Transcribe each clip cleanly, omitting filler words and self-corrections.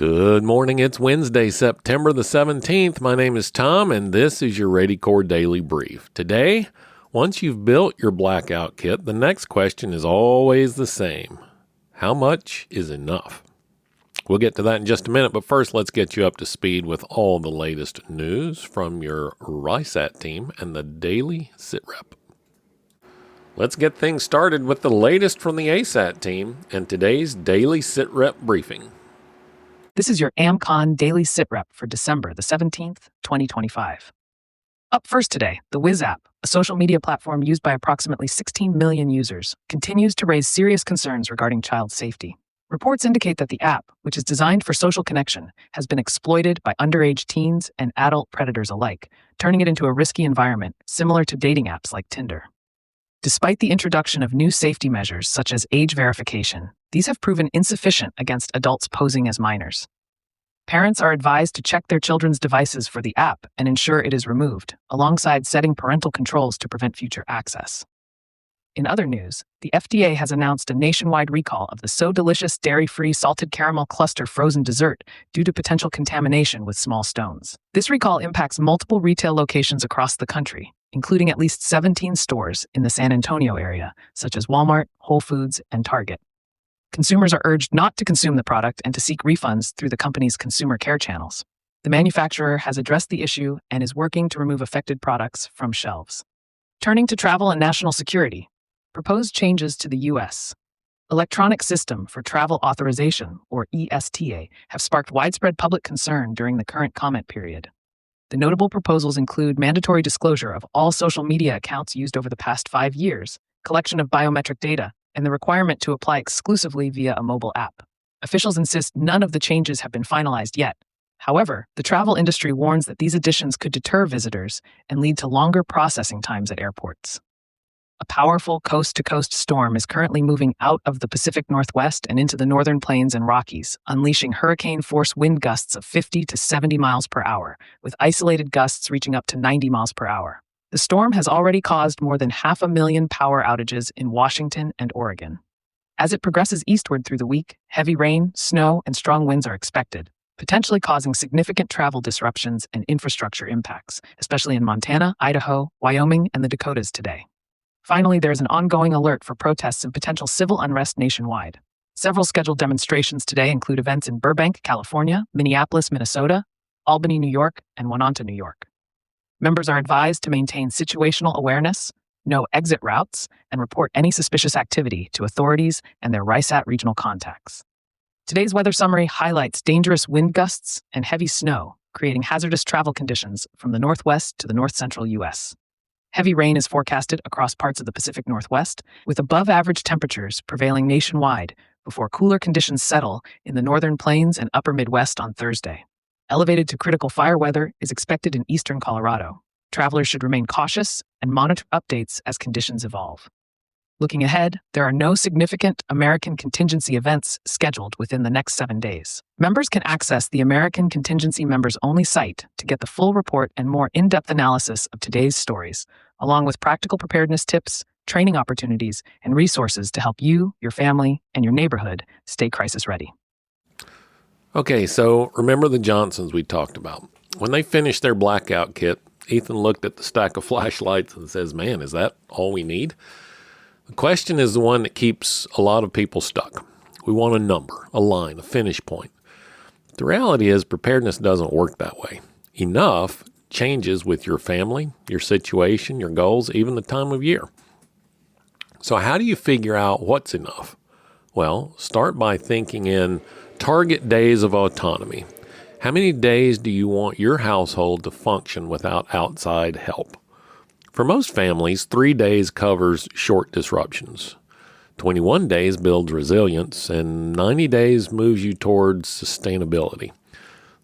Good morning. It's Wednesday, September the 17th. My name is Tom, and this is your ReadyCore Daily Brief. Today, once you've built your blackout kit, the next question is always the same. How much is enough? We'll get to that in just a minute, but first let's get you up to speed with all the latest news from your RISAT team and the Daily SITREP. Let's get things started with the latest from the ASAT team and today's Daily SITREP briefing. This is your AmCon Daily SITREP for December the 17th, 2025. Up first today, the Wiz app, a social media platform used by approximately 16 million users, continues to raise serious concerns regarding child safety. Reports indicate that the app, which is designed for social connection, has been exploited by underage teens and adult predators alike, turning it into a risky environment similar to dating apps like Tinder. Despite the introduction of new safety measures such as age verification, these have proven insufficient against adults posing as minors. Parents are advised to check their children's devices for the app and ensure it is removed, alongside setting parental controls to prevent future access. In other news, the FDA has announced a nationwide recall of the So Delicious dairy-free salted caramel cluster frozen dessert due to potential contamination with small stones. This recall impacts multiple retail locations across the country, including at least 17 stores in the San Antonio area, such as Walmart, Whole Foods, and Target. Consumers are urged not to consume the product and to seek refunds through the company's consumer care channels. The manufacturer has addressed the issue and is working to remove affected products from shelves. Turning to travel and national security, proposed changes to the U.S. Electronic System for Travel Authorization, or ESTA, have sparked widespread public concern during the current comment period. The notable proposals include mandatory disclosure of all social media accounts used over the past 5 years, collection of biometric data, and the requirement to apply exclusively via a mobile app. Officials insist none of the changes have been finalized yet. However, the travel industry warns that these additions could deter visitors and lead to longer processing times at airports. A powerful coast-to-coast storm is currently moving out of the Pacific Northwest and into the northern plains and Rockies, unleashing hurricane-force wind gusts of 50 to 70 miles per hour, with isolated gusts reaching up to 90 miles per hour. The storm has already caused more than 500,000 power outages in Washington and Oregon. As it progresses eastward through the week, heavy rain, snow, and strong winds are expected, potentially causing significant travel disruptions and infrastructure impacts, especially in Montana, Idaho, Wyoming, and the Dakotas today. Finally, there is an ongoing alert for protests and potential civil unrest nationwide. Several scheduled demonstrations today include events in Burbank, California, Minneapolis, Minnesota, Albany, New York, and Winona, New York. Members are advised to maintain situational awareness, know exit routes, and report any suspicious activity to authorities and their RISAT regional contacts. Today's weather summary highlights dangerous wind gusts and heavy snow, creating hazardous travel conditions from the northwest to the north-central U.S. Heavy rain is forecasted across parts of the Pacific Northwest, with above-average temperatures prevailing nationwide before cooler conditions settle in the northern plains and upper Midwest on Thursday. Elevated to critical fire weather is expected in eastern Colorado. Travelers should remain cautious and monitor updates as conditions evolve. Looking ahead, there are no significant American contingency events scheduled within the next 7 days. Members can access the American Contingency Members Only site to get the full report and more in-depth analysis of today's stories, along with practical preparedness tips, training opportunities, and resources to help you, your family, and your neighborhood stay crisis ready. Okay, so remember the Johnsons we talked about. When they finished their blackout kit, Ethan looked at the stack of flashlights and says, "Man, is that all we need?" The question is the one that keeps a lot of people stuck. We want a number, a line, a finish point. The reality is preparedness doesn't work that way. Enough changes with your family, your situation, your goals, even the time of year. So how do you figure out what's enough? Well, start by thinking in target days of autonomy. How many days do you want your household to function without outside help? For most families, 3 days covers short disruptions. 21 days builds resilience, and 90 days moves you towards sustainability.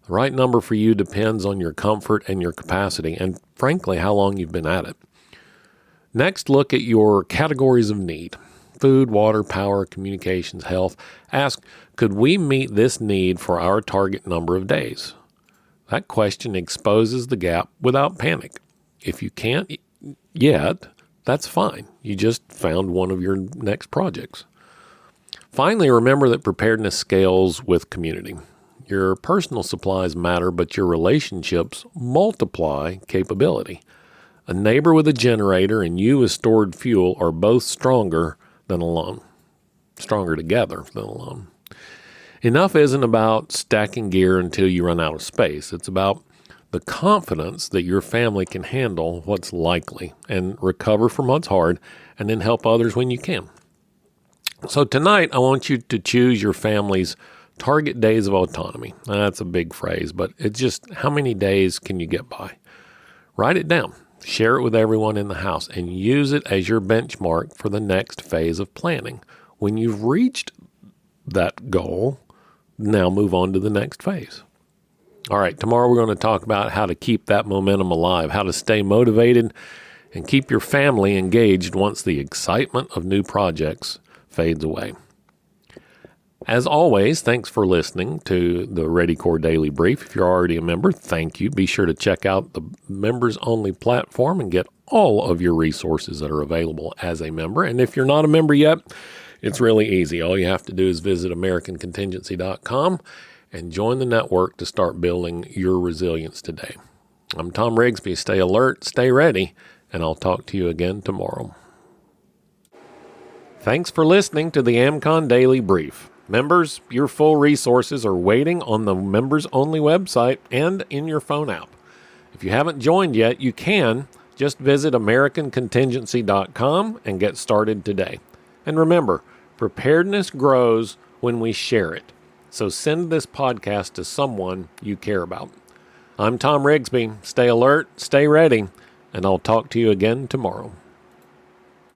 The right number for you depends on your comfort and your capacity, and frankly, how long you've been at it. Next, look at your categories of need. Food, water, power, communications, health. Ask, could we meet this need for our target number of days? That question exposes the gap without panic. If you can't yet, that's fine. You just found one of your next projects. Finally, remember that preparedness scales with community. Your personal supplies matter, but your relationships multiply capability. A neighbor with a generator and you with stored fuel are both stronger than alone. Stronger together than alone. Enough isn't about stacking gear until you run out of space. It's about the confidence that your family can handle what's likely and recover from what's hard and then help others when you can. So tonight, I want you to choose your family's target days of autonomy. Now, that's a big phrase, but it's just how many days can you get by? Write it down. Share it with everyone in the house and use it as your benchmark for the next phase of planning. When you've reached that goal, now move on to the next phase. All right, tomorrow we're going to talk about how to keep that momentum alive, how to stay motivated and keep your family engaged once the excitement of new projects fades away. As always, thanks for listening to the Ready Core Daily Brief. If you're already a member, thank you. Be sure to check out the members-only platform and get all of your resources that are available as a member. And if you're not a member yet, it's really easy. All you have to do is visit AmericanContingency.com and join the network to start building your resilience today. I'm Tom Rigsby. Stay alert, stay ready, and I'll talk to you again tomorrow. Thanks for listening to the AmCon Daily Brief. Members, your full resources are waiting on the members-only website and in your phone app. If you haven't joined yet, you can. Just visit AmericanContingency.com and get started today. And remember, preparedness grows when we share it. So send this podcast to someone you care about. I'm Tom Rigsby. Stay alert, stay ready, and I'll talk to you again tomorrow.